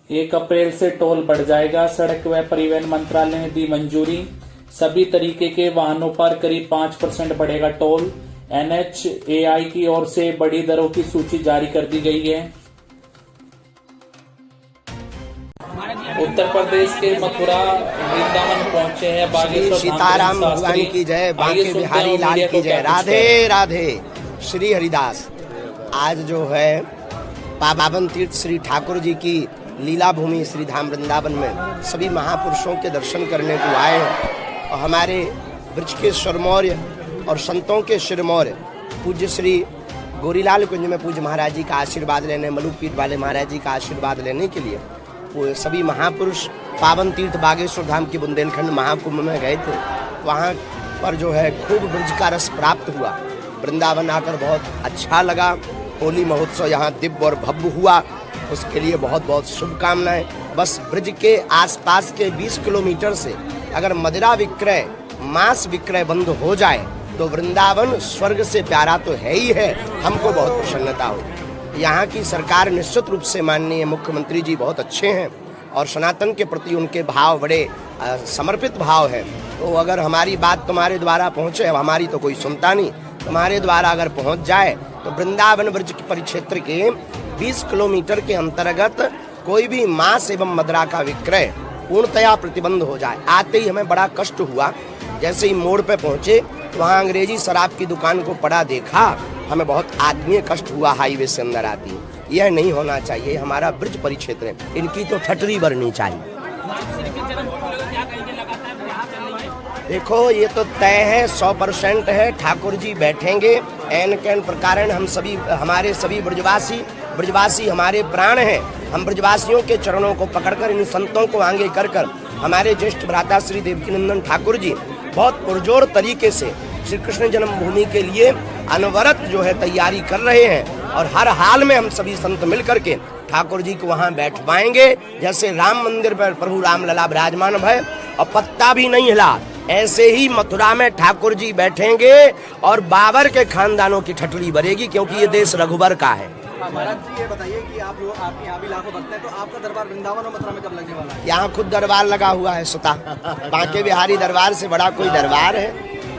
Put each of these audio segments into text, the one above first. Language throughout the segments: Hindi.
1 अप्रैल से टोल बढ़ जाएगा। सड़क व परिवहन मंत्रालय ने दी मंजूरी। सभी तरीके के वाहनों पर करीब 5% बढ़ेगा टोल। NHAI की ओर से बड़ी दरों की सूची जारी कर दी गई है। उत्तर प्रदेश के मथुरा वृंदावन पहुंचे हैं बागेश्वर सीताराम भगवान की जय, बांके बिहारी लाल की जय, राधे राधे। श्री हरिदास आज जो है पावन तीर्थ श्री ठाकुर जी की लीला भूमि श्री धाम वृंदावन में सभी महापुरुषों के दर्शन करने को आए हैं और हमारे ब्रज के शिरमौर्य और संतों के शिरमौर्य पूज्य श्री गोरीलाल कुंज में पूज्य महाराज जी का आशीर्वाद लेने, मलुक पीठ वाले महाराज जी का आशीर्वाद लेने के लिए वो सभी महापुरुष पावन तीर्थ बागेश्वर धाम की बुंदेलखंड महाकुंभ में गए थे। वहाँ पर जो है खूब ब्रज का रस प्राप्त हुआ। वृंदावन आकर बहुत अच्छा लगा। होली महोत्सव यहाँ दिव्य और भव्य हुआ, उसके लिए बहुत बहुत शुभकामनाएं। बस ब्रज के आसपास के 20 किलोमीटर से अगर मदिरा विक्रय, मांस विक्रय बंद हो जाए तो वृंदावन स्वर्ग से प्यारा तो है ही है। हमको बहुत प्रसन्नता हो। यहाँ की सरकार निश्चित रूप से माननीय मुख्यमंत्री जी बहुत अच्छे हैं और सनातन के प्रति उनके भाव बड़े समर्पित भाव है। तो अगर हमारी बात तुम्हारे द्वारा पहुँचे, अब हमारी तो कोई सुनता नहीं, तुम्हारे द्वारा अगर पहुँच जाए तो वृंदावन ब्रज के परिक्षेत्र के 20 किलोमीटर के अंतर्गत कोई भी मांस एवं मदिरा का विक्रय पूर्णतया प्रतिबंध हो जाए। आते ही हमें बड़ा कष्ट हुआ। जैसे ही मोड़ पे पहुँचे तो वहाँ अंग्रेजी शराब की दुकान को पड़ा देखा, हमें बहुत आत्मीय कष्ट हुआ। हाईवे से अंदर आती, यह नहीं होना चाहिए। हमारा ब्रज परिक्षेत्र है, इनकी तो ठटरी भरनी चाहिए। देखो ये तो तय है, 100% है। ठाकुर जी बैठेंगे एन कैन प्रकार। हम सभी, हमारे सभी ब्रजवासी हमारे प्राण हैं। हम ब्रजवासियों के चरणों को पकड़कर, इन संतों को आगे कर हमारे ज्येष्ठ भ्राता श्री देवकीनंदन ठाकुर जी बहुत पुरजोर तरीके से श्री कृष्ण जन्मभूमि के लिए अनवरत जो है तैयारी कर रहे हैं और हर हाल में हम सभी संत मिलकर के ठाकुर जी को वहाँ बैठवाएंगे। जैसे राम मंदिर पर प्रभु राम लला विराजमान भय और पत्ता भी नहीं हिला, ऐसे ही मथुरा में ठाकुर जी बैठेंगे और बाबर के खानदानों की ठटड़ी भरेगी, क्योंकि ये देश रघुबर का है। महाराज जी ये बताइए कि आपके यहाँ भी लाखों भक्त हैं, तो आपका दरबार वृंदावन और मथुरा में कब लगने वाला है? यहाँ खुद दरबार लगा हुआ है सुता। बांके बिहारी दरबार से बड़ा कोई दरबार है?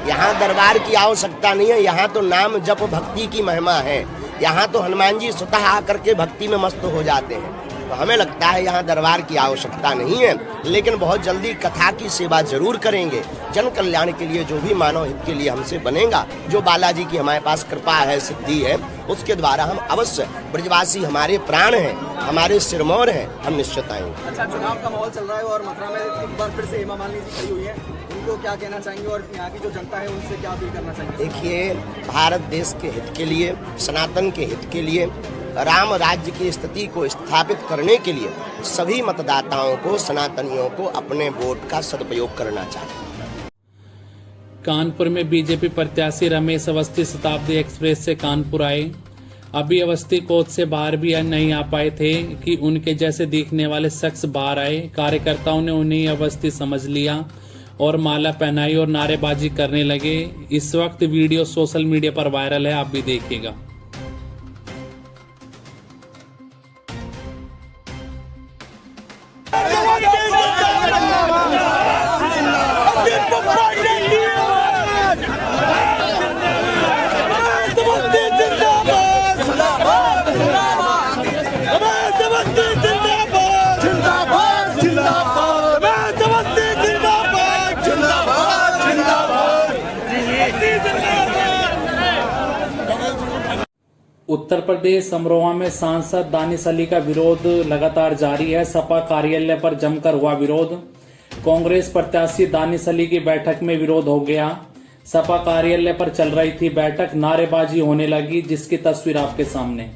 यहाँ दरबार की आवश्यकता नहीं है। यहाँ तो नाम जप भक्ति की महिमा है। यहाँ तो हनुमान जी स्वतः आकर के भक्ति में मस्त हो जाते हैं। तो हमें लगता है यहाँ दरबार की आवश्यकता नहीं है, लेकिन बहुत जल्दी कथा की सेवा जरूर करेंगे। जन कल्याण के लिए जो भी मानव हित के लिए हमसे बनेगा, जो बालाजी की हमारे पास कृपा है, सिद्धि है, उसके द्वारा हम अवश्य, ब्रजवासी हमारे प्राण हैं, हमारे सिरमौर हैं, हम निश्चित आएंगे। अच्छा, चुनाव का माहौल चल रहा है और मथुरा में एक बार फिर से हेमा मालिनी जी खड़ी हुई है, उनको क्या कहना चाहेंगे और यहाँ की जो जनता है उनसे क्या अपील करना चाहेंगे? देखिए, भारत देश के हित के लिए, सनातन के हित के लिए, राम राज्य की स्थिति को स्थापित करने के लिए सभी मतदाताओं को, सनातनियों को अपने वोट का सदुपयोग करना चाहिए। कानपुर में बीजेपी प्रत्याशी रमेश अवस्थी शताब्दी एक्सप्रेस से कानपुर आए। अभी अवस्थी कोच से बाहर भी नहीं आ पाए थे कि उनके जैसे दिखने वाले शख्स बाहर आए। कार्यकर्ताओं ने उन्हें अवस्थी समझ लिया और माला पहनाई और नारेबाजी करने लगे। इस वक्त वीडियो सोशल मीडिया पर वायरल है, आप भी देखिएगा। उत्तर प्रदेश अमरोहा में सांसद दानिश अली का विरोध लगातार जारी है। सपा कार्यालय पर जमकर हुआ विरोध। कांग्रेस प्रत्याशी दानिश अली की बैठक में विरोध हो गया। सपा कार्यालय पर चल रही थी बैठक, नारेबाजी होने लगी, जिसकी तस्वीर आपके सामने।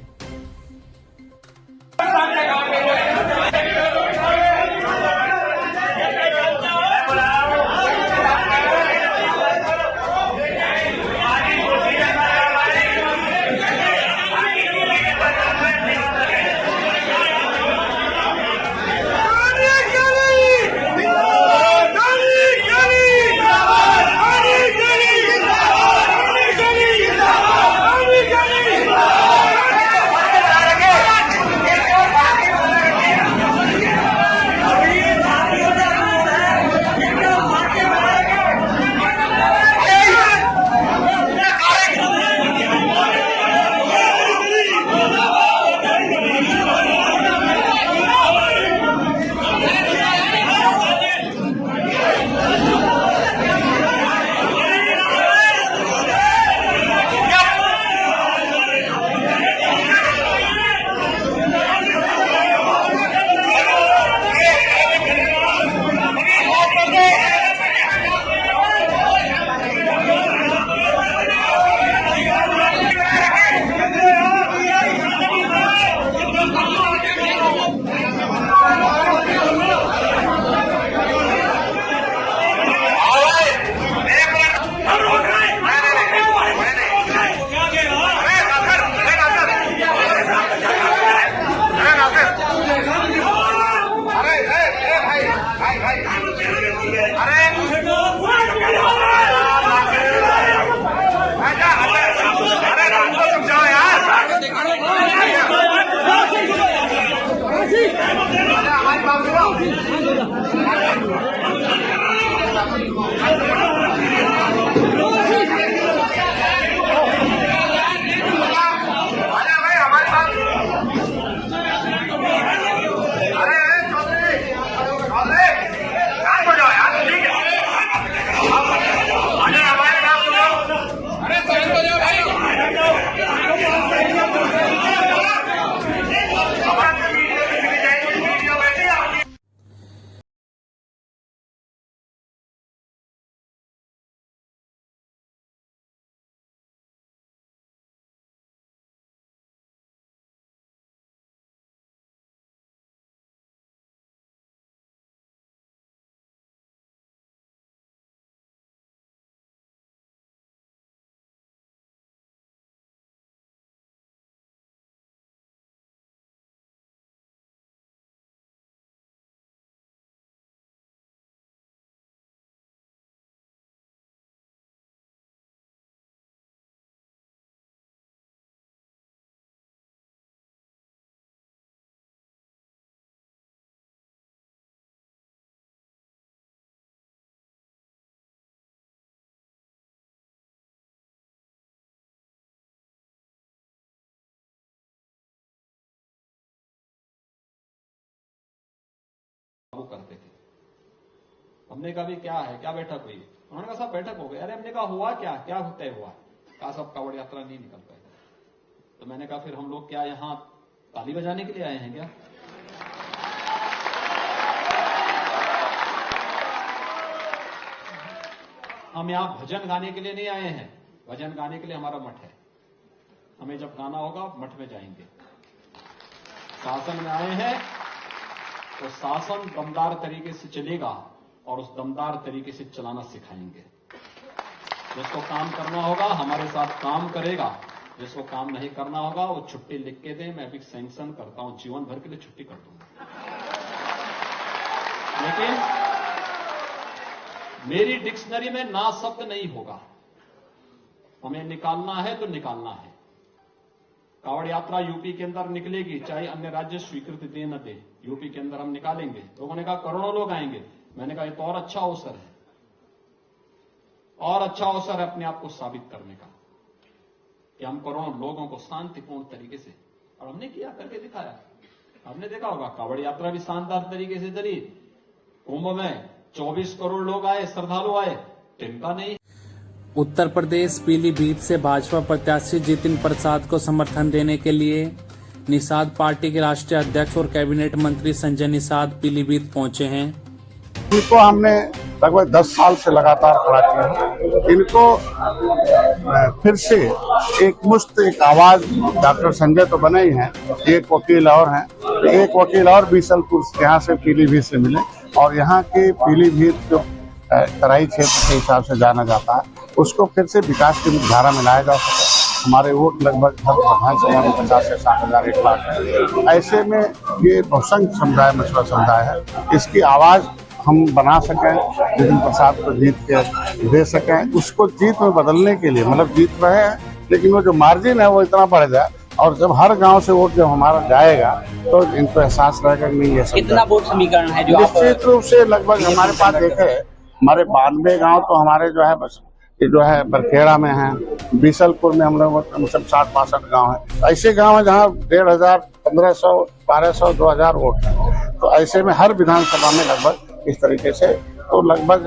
वो करते थे। हमने कहा भी क्या है, क्या बैठक हुई? उन्होंने कहा सब बैठक हो गई। अरे हमने कहा हुआ क्या, क्या तय हुआ? कहा सब कांवड़ यात्रा नहीं निकल पाए। तो मैंने कहा फिर हम लोग क्या यहां ताली बजाने के लिए आए हैं क्या? हम यहां भजन गाने के लिए नहीं आए हैं। भजन गाने के लिए हमारा मठ है। हमें जब गाना होगा मठ में जाएंगे। शासन में आए हैं तो शासन दमदार तरीके से चलेगा और उस दमदार तरीके से चलाना सिखाएंगे। जिसको काम करना होगा हमारे साथ काम करेगा, जिसको काम नहीं करना होगा वो छुट्टी लिख के दे, मैं भी सैंक्शन करता हूं, जीवन भर के लिए छुट्टी कर दूंगा। लेकिन मेरी डिक्शनरी में ना शब्द नहीं होगा। हमें निकालना है तो निकालना है। कांवड़ यात्रा यूपी के अंदर निकलेगी, चाहे अन्य राज्य स्वीकृति दे न दे, यूपी के अंदर हम निकालेंगे। लोगों ने कहा करोड़ों लोग आएंगे। मैंने कहा ये तो और अच्छा अवसर है, और अच्छा अवसर है अपने आप को साबित करने का कि हम करोड़ों लोगों को शांतिपूर्ण तरीके से, और हमने किया, करके दिखाया। आपने देखा होगा कांवड़ यात्रा भी शानदार तरीके से चली। कुंभ में 24 करोड़ लोग आए, श्रद्धालु आए, टिमका नहीं। उत्तर प्रदेश पीलीभीत से भाजपा प्रत्याशी जितिन प्रसाद को समर्थन देने के लिए निषाद पार्टी के राष्ट्रीय अध्यक्ष और कैबिनेट मंत्री संजय निषाद पीलीभीत पहुंचे हैं। इनको हमने लगभग 10 साल से लगातार खड़ा किया। इनको फिर से एक आवाज, डॉक्टर संजय तो बने ही हैं, एक वकील और हैं, एक वकील और बीसलपुर यहाँ से पीलीभीत से मिले, और यहाँ के पीलीभीत जो तराई क्षेत्र के हिसाब से जाना जाता है उसको फिर से विकास की धारा में लाया जा सके। हमारे वोट लगभग हर विधानसभा में 50 से 60,000 1 लाख है। ऐसे में ये बहुसंख्य समुदाय, मछुआ समुदाय है, इसकी आवाज हम बना सकें, जितिन प्रसाद को जीत के दे सकें। उसको जीत में बदलने के लिए, मतलब जीत रहे हैं लेकिन वो जो मार्जिन है वो इतना बढ़ जाए, और जब हर गांव से वोट जब हमारा जाएगा तो इनको एहसास रहेगा कि नहीं, ये कितना वोट समीकरण है जो निश्चित रूप से लगभग हमारे पास देखे, हमारे 92 गांव तो हमारे जो है बस ये जो है बरखेड़ा में है, बीसलपुर में हम लोग सब 60-62 गाँव है। ऐसे गाँव है जहाँ 1,500, 1,500, 1,200, 2,000 वोट है। तो ऐसे में हर विधानसभा में लगभग इस तरीके से तो लगभग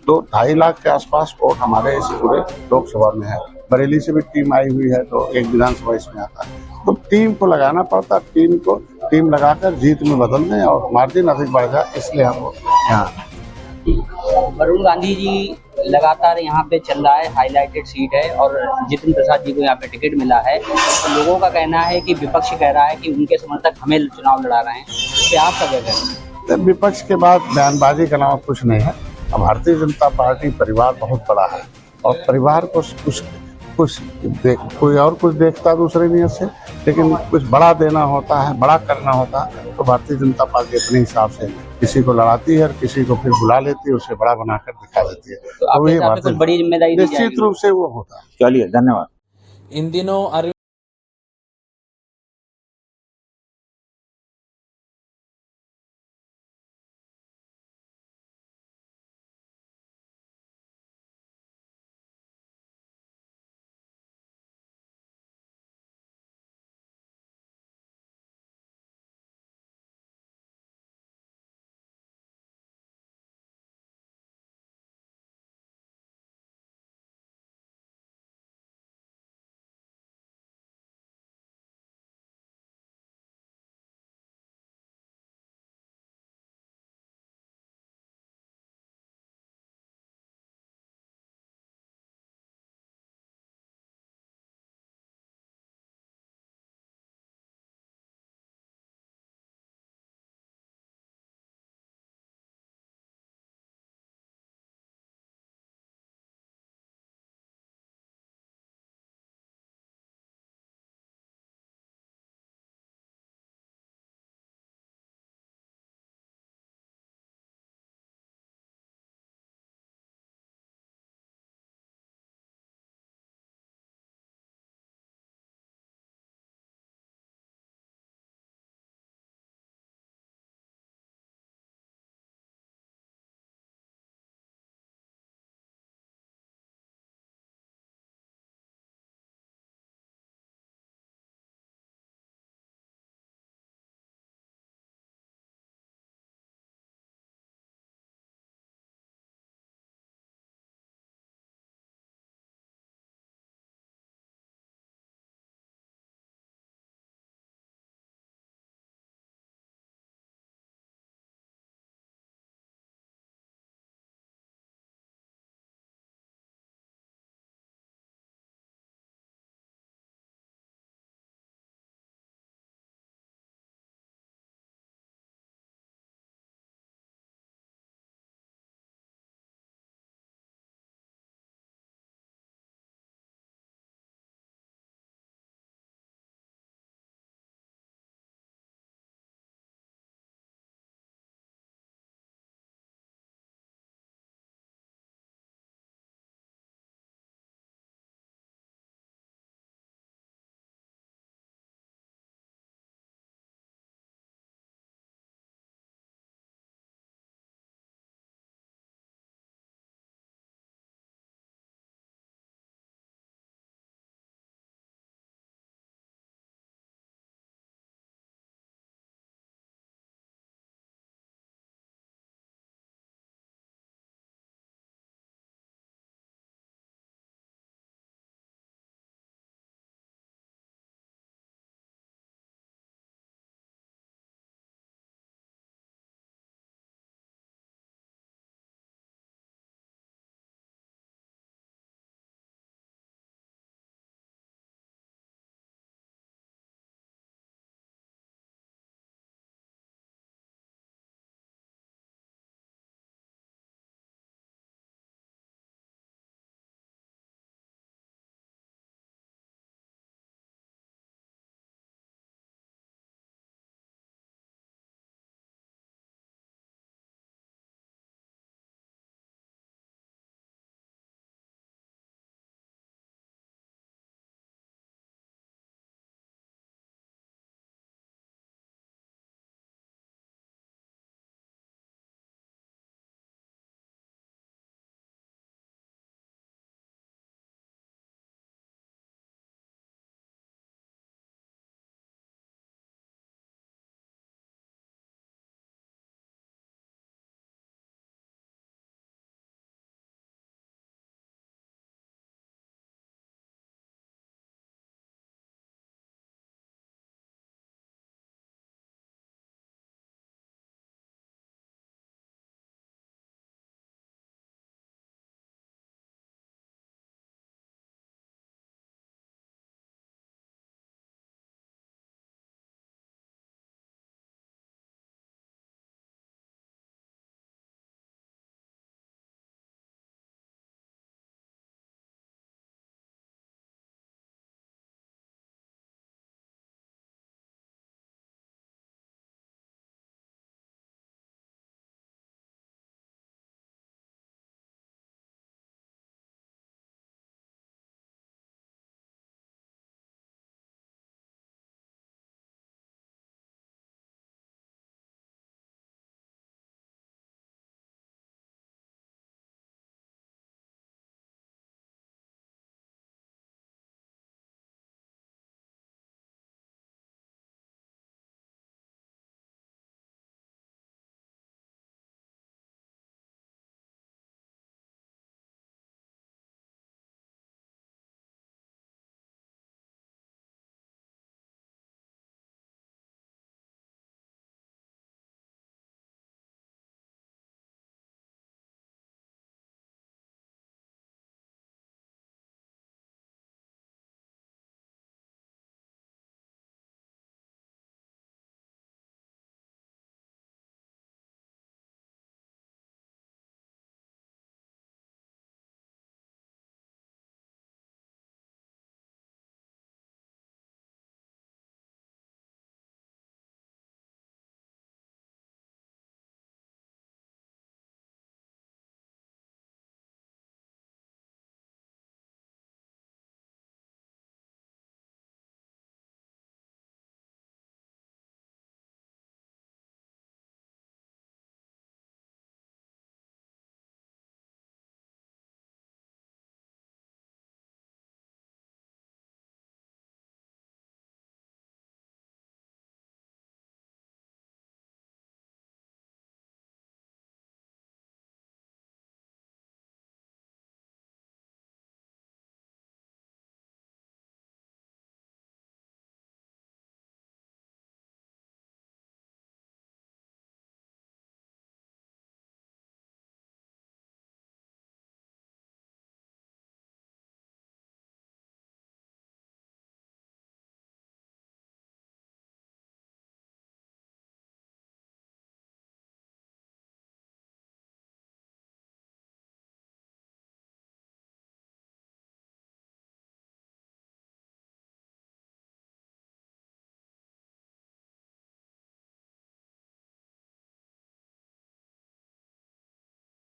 2-2.5 लाख के आसपास वोट हमारे इस पूरे लोकसभा में है। बरेली से भी टीम आई हुई है तो एक विधानसभा इसमें आता है। तो टीम को लगाना पड़ता, टीम लगाकर जीत में बदलने और मार्जिन अधिक बढ़ जाए, इसलिए हम यहाँ। वरुण गांधी जी लगातार यहाँ पे चल रहा है, हाईलाइटेड सीट है, और जितिन प्रसाद जी को यहाँ पे टिकट मिला है। तो लोगों का कहना है कि विपक्ष कह रहा है कि उनके समर्थक हमें चुनाव लड़ा रहे हैं, इससे आपका क्या कहना है? विपक्ष के बाद बयानबाजी के अलावा कुछ नहीं है। भारतीय जनता पार्टी परिवार बहुत बड़ा है, और परिवार को कोई और कुछ देखता दूसरे नियत से, लेकिन कुछ बड़ा देना होता है, बड़ा करना होता है, तो भारतीय जनता पार्टी अपने हिसाब से किसी को लड़ाती है और किसी को फिर बुला लेती है, उसे बड़ा बनाकर दिखा देती है। तो ये कुछ बड़ी जिम्मेदारी निश्चित रूप से वो होता है। चलिए, धन्यवाद। इन दिनों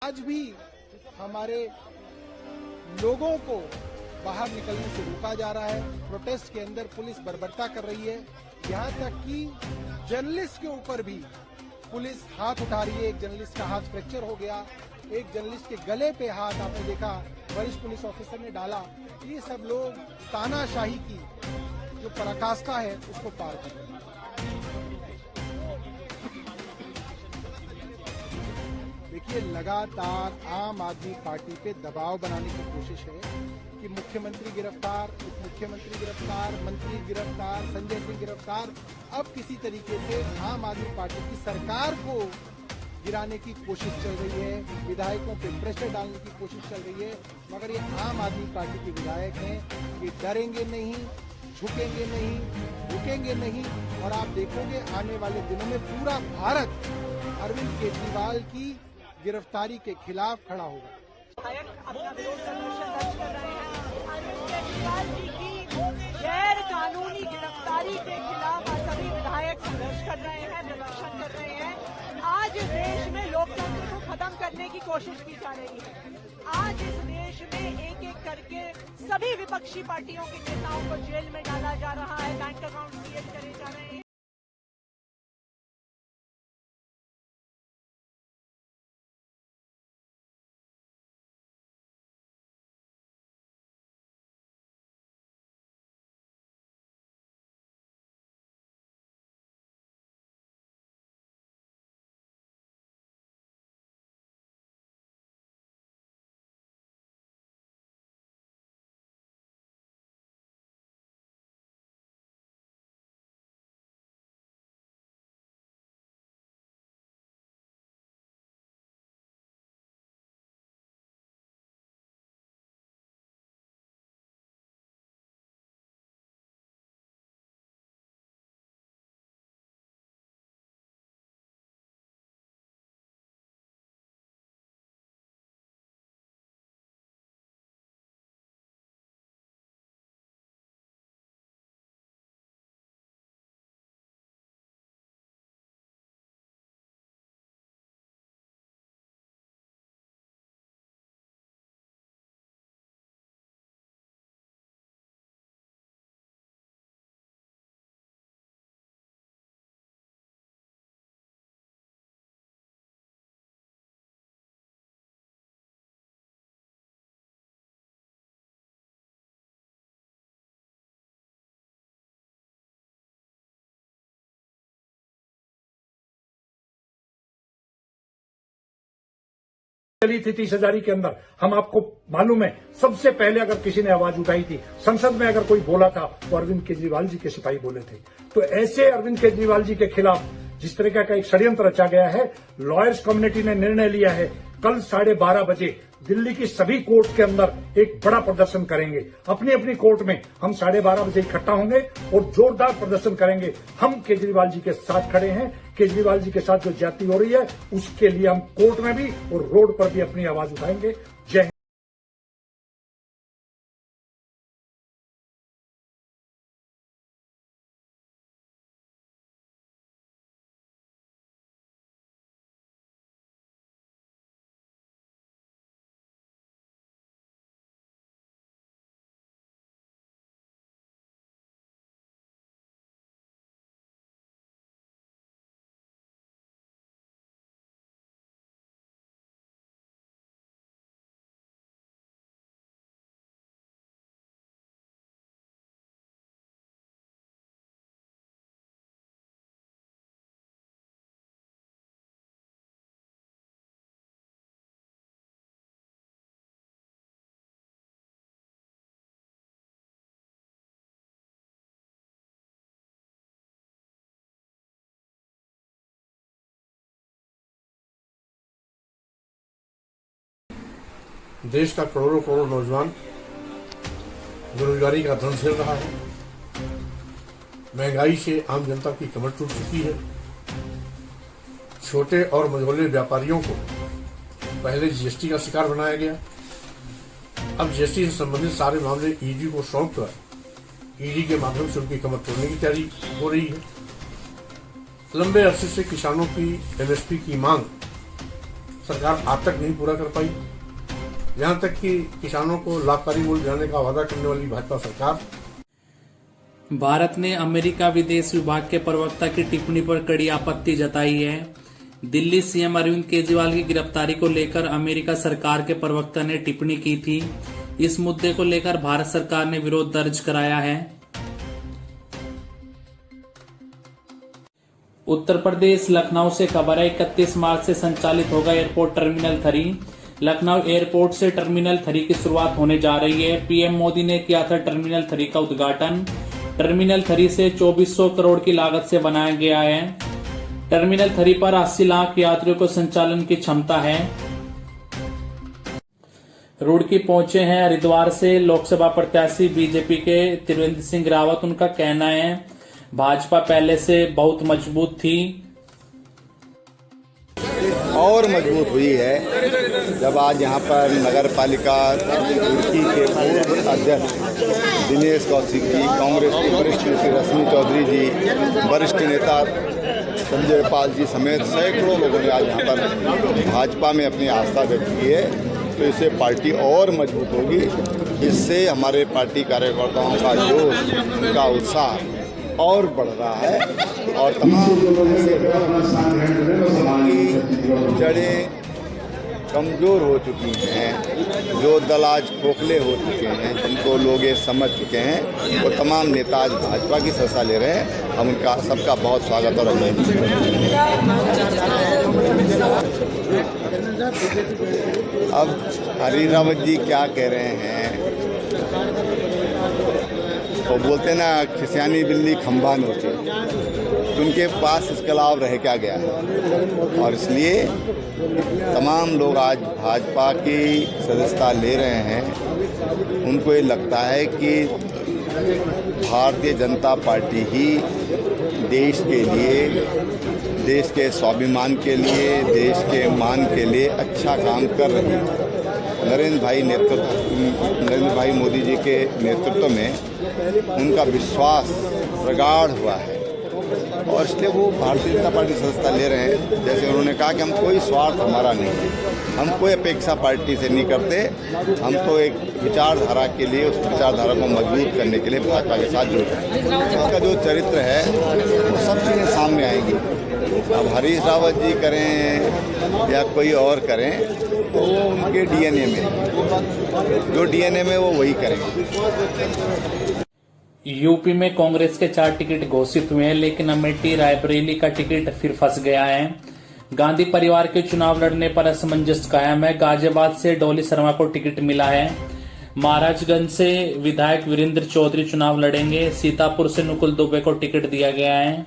आज भी हमारे लोगों को बाहर निकलने से रोका जा रहा है। प्रोटेस्ट के अंदर पुलिस बर्बरता कर रही है, यहाँ तक कि जर्नलिस्ट के ऊपर भी पुलिस हाथ उठा रही है। एक जर्नलिस्ट का हाथ फ्रैक्चर हो गया, एक जर्नलिस्ट के गले पे हाथ आपने देखा वरिष्ठ पुलिस ऑफिसर ने डाला। ये सब लोग तानाशाही की जो पराकाष्ठा है उसको पार कर रहे हैं। देखिए, लगातार आम आदमी पार्टी पे दबाव बनाने की कोशिश है कि मुख्यमंत्री गिरफ्तार, उप मुख्यमंत्री गिरफ्तार, मंत्री गिरफ्तार, संजय सिंह गिरफ्तार। अब किसी तरीके से आम आदमी पार्टी की सरकार को गिराने की कोशिश चल रही है, विधायकों पे प्रेशर डालने की कोशिश चल रही है। मगर ये आम आदमी पार्टी के विधायक हैं, ये डरेंगे नहीं, झुकेंगे नहीं, रुकेंगे नहीं। और आप देखोगे आने वाले दिनों में पूरा भारत अरविंद केजरीवाल की गिरफ्तारी के खिलाफ खड़ा होगा। विधायक अपना विरोध प्रदर्शन दर्ज कर रहे हैं। अरविंद केजरीवाल जी की गैर कानूनी गिरफ्तारी के खिलाफ आज सभी विधायक संघर्ष कर रहे हैं, प्रदर्शन कर रहे हैं। आज देश में लोकतंत्र को खत्म करने की कोशिश की जा रही है। आज इस देश में एक एक करके सभी विपक्षी पार्टियों के नेताओं को जेल में डाला जा रहा है, बैंक अकाउंट सीज करे जा रहे हैं। चली थी 30,000 के अंदर। हम आपको मालूम है, सबसे पहले अगर किसी ने आवाज उठाई थी संसद में, अगर कोई बोला था तो अरविंद केजरीवाल जी के सिपाही बोले थे। तो ऐसे अरविंद केजरीवाल जी के खिलाफ जिस तरीके का एक षड्यंत्र रचा गया है, लॉयर्स कम्युनिटी ने निर्णय लिया है कल 12:30 बजे दिल्ली की सभी कोर्ट के अंदर एक बड़ा प्रदर्शन करेंगे। अपनी अपनी कोर्ट में हम 12:30 बजे इकट्ठा होंगे और जोरदार प्रदर्शन करेंगे। हम केजरीवाल जी के साथ खड़े हैं। केजरीवाल जी के साथ जो ज्यादती हो रही है उसके लिए हम कोर्ट में भी और रोड पर भी अपनी आवाज उठाएंगे। जय हिंद। देश का करोड़ों करोड़ नौजवान बेरोजगारी का धन झेल रहा है। महंगाई से आम जनता की कमर टूट चुकी है। छोटे और मझोले व्यापारियों को पहले जीएसटी का शिकार बनाया गया। अब जीएसटी से संबंधित सारे मामले ईडी को सौंप कर ईडी के माध्यम से उनकी कमर तोड़ने की तैयारी हो रही है। लंबे अरसे से किसानों की एमएसपी की मांग सरकार आज तक नहीं पूरा कर पाई। यहाँ तक कि किसानों को लाभकारी मूल्य दिलाने का वादा करने वाली भाजपा सरकार। भारत ने अमेरिका विदेश विभाग के प्रवक्ता की टिप्पणी पर कड़ी आपत्ति जताई है। दिल्ली सीएम अरविंद केजरीवाल की गिरफ्तारी को लेकर अमेरिका सरकार के प्रवक्ता ने टिप्पणी की थी। इस मुद्दे को लेकर भारत सरकार ने विरोध दर्ज कराया है। उत्तर प्रदेश लखनऊ से खबर है, 31 मार्च से संचालित होगा एयरपोर्ट टर्मिनल 3। लखनऊ एयरपोर्ट से टर्मिनल 3 की शुरुआत होने जा रही है। पीएम मोदी ने किया था टर्मिनल 3 का उद्घाटन। टर्मिनल 3 से 2400 करोड़ की लागत से बनाया गया है। टर्मिनल 3 पर 80 लाख यात्रियों को संचालन की क्षमता है। रुड़की पहुंचे हैं हरिद्वार से लोकसभा प्रत्याशी बीजेपी के त्रिवेंद्र सिंह रावत। उनका कहना है भाजपा पहले से बहुत मजबूत थी और मजबूत हुई है जब आज यहाँ पर नगर पालिका रुड़की के पूर्व अध्यक्ष दिनेश कौशिक जी, कांग्रेस के वरिष्ठ नेता रश्मि चौधरी जी, वरिष्ठ नेता संजय पाल जी समेत सैकड़ों लोगों ने आज यहाँ पर भाजपा में अपनी आस्था व्यक्त की है। तो इससे पार्टी और मजबूत होगी। इससे हमारे पार्टी कार्यकर्ताओं का जोश, उनका उत्साह और बढ़ रहा है और तमाम की जड़ें कमज़ोर हो चुकी हैं, जो दल आज खोखले हो चुके हैं, जिनको लोग ये समझ चुके हैं, वो तमाम नेता आज भाजपा की सत्ता ले रहे हैं। हम उनका सबका बहुत स्वागत और अभिनंदन। अब हरी रावत जी क्या कह रहे हैं, वो बोलते ना खिसियानी बिल्ली खंभा नोचे, तो उनके पास इसके अलावा रह क्या गया है। और इसलिए तमाम लोग आज भाजपा की सदस्यता ले रहे हैं। उनको ये लगता है कि भारतीय जनता पार्टी ही देश के लिए, देश के स्वाभिमान के लिए, देश के मान के लिए अच्छा काम कर रही है। नरेंद्र भाई मोदी जी के नेतृत्व में उनका विश्वास प्रगाढ़ हुआ है और इसलिए वो भारतीय जनता पार्टी सदस्यता ले रहे हैं। जैसे उन्होंने कहा कि हम कोई स्वार्थ हमारा नहीं है, हम कोई अपेक्षा पार्टी से नहीं करते, हम तो एक विचारधारा के लिए, उस विचारधारा को मजबूत करने के लिए भाजपा के साथ जुड़ रहे हैं। इसका जो चरित्र है वो सब चीज़ें सामने आएंगी। अब हरीश रावत जी करें या कोई और करें तो वो उनके डीएनए में, जो डीएनए में वो वही करेंगे। यूपी में कांग्रेस के 4 टिकट घोषित हुए हैं, लेकिन अमेठी रायबरेली का टिकट फिर फंस गया है। गांधी परिवार के चुनाव लड़ने पर असमंजस कायम है। गाजियाबाद से डॉली शर्मा को टिकट मिला है। महाराजगंज से विधायक वीरेंद्र चौधरी चुनाव लड़ेंगे। सीतापुर से नुकुल दुबे को टिकट दिया गया है।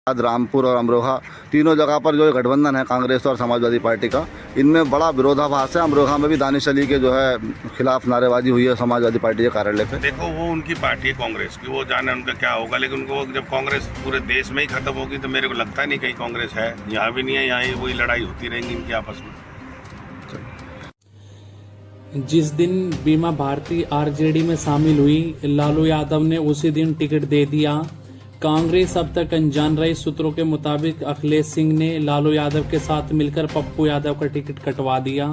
रामपुर और अमरोहा तीनों जगह पर जो गठबंधन है कांग्रेस और समाजवादी पार्टी का, इनमें बड़ा विरोधाभास है। अमरोहा में भी दानिश अली के जो है खिलाफ नारेबाजी हुई है समाजवादी पार्टी के कार्यालय पे। देखो वो उनकी पार्टी है कांग्रेस की, वो जाने उनका क्या होगा, लेकिन उनको जब कांग्रेस पूरे देश में ही खत्म होगी तो मेरे को लगता नहीं कहीं कांग्रेस है। यहाँ भी नहीं है, यहाँ वही लड़ाई होती रहेंगी इनकी आपस में। जिस दिन बीमा भारती आरजेडी में शामिल हुई, लालू यादव ने उसी दिन टिकट दे दिया। कांग्रेस अब तक अनजान रही सूत्रों के मुताबिक अखिलेश सिंह ने लालू यादव के साथ मिलकर पप्पू यादव का टिकट कटवा दिया।